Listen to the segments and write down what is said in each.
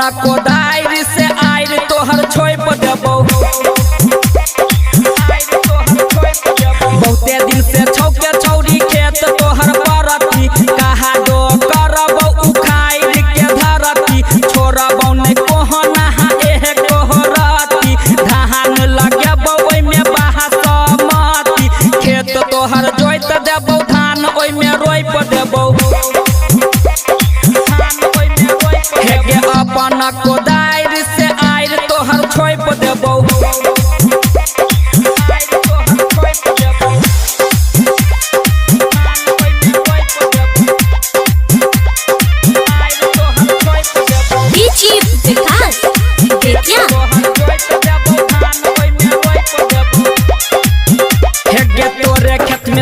अपना कोदारी से आयर तोहर छोप देबो। बहुते दिन से छौके छौरी खेत तोहर परती कहा दो करबो उखाड़ के धरती छोड़बो नहीं कोहना एह कोहरती धान लगेबो ओइ में बासमती खेत तोहर जोइत देबो धान ओइ में रोप देबो। हेगे अपना कोदारी से आयर तोहर छोप देबो।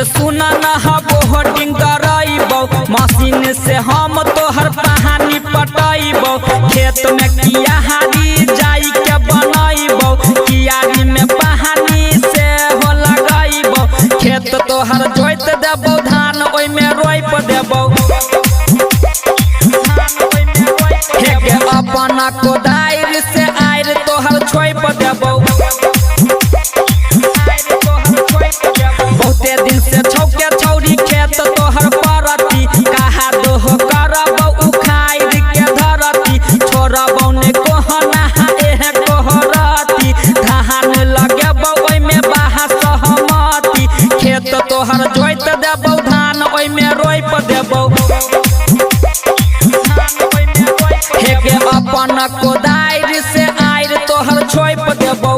सुना न हबो होर्डिंग करइबो मशीन से हम तोहर पानी पटइबो खेत में किया हारी जाई के बनइबो कियारी में पानी से हो लगइबो खेत तोहर जोइत देबो धान ओइ में रोप देबो। हेगे अपना कोदारी से आयर तोहर छोप देबो। बहुते दिन से छौके छौरी खेत तोहर परती कहा दो करबो उखाड़ के धरती छोड़बो नहीं कोहना एह कोहरती धान लगेबो ओइ में बासमती खेत तोहर जोइत देबो धान ओइ में रोप देबो। हेगे अपना कोदारी से आयर तोहर छोप देबो।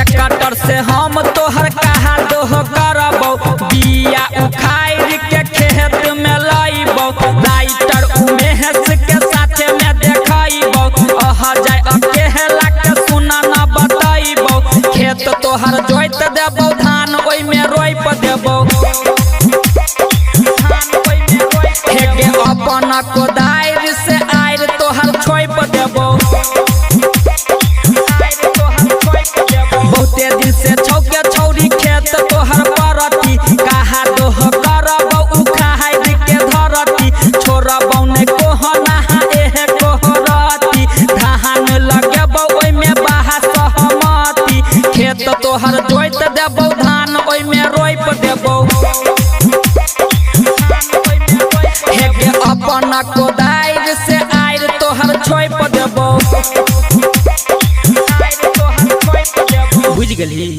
ट्रैक्टर से हम तोहर कहा दो करबो बिया उखाड़ के खेत में लइबो राइटर उमेश के साथे में देखइबो अह जाय अकेला के सुना न बतइबो खेत तोहर जोइत देबो धान ओइ में रोप देबो। हेगे अपना कोदारी से आयर तोहर छोप देबो। बहुते दिन से छौके छौरी खेत तोहर परती कहा दो करबो उखाड़ के धरती छोड़बो नहीं कोहना एह कोहरती धान लगेबो ओइ में बासमती खेत तोहर जोइत देबो धान ओइ में रोप देबो। हेगे अपना कोदारी से आयर तोहर छोप देबो। बुझ गेली।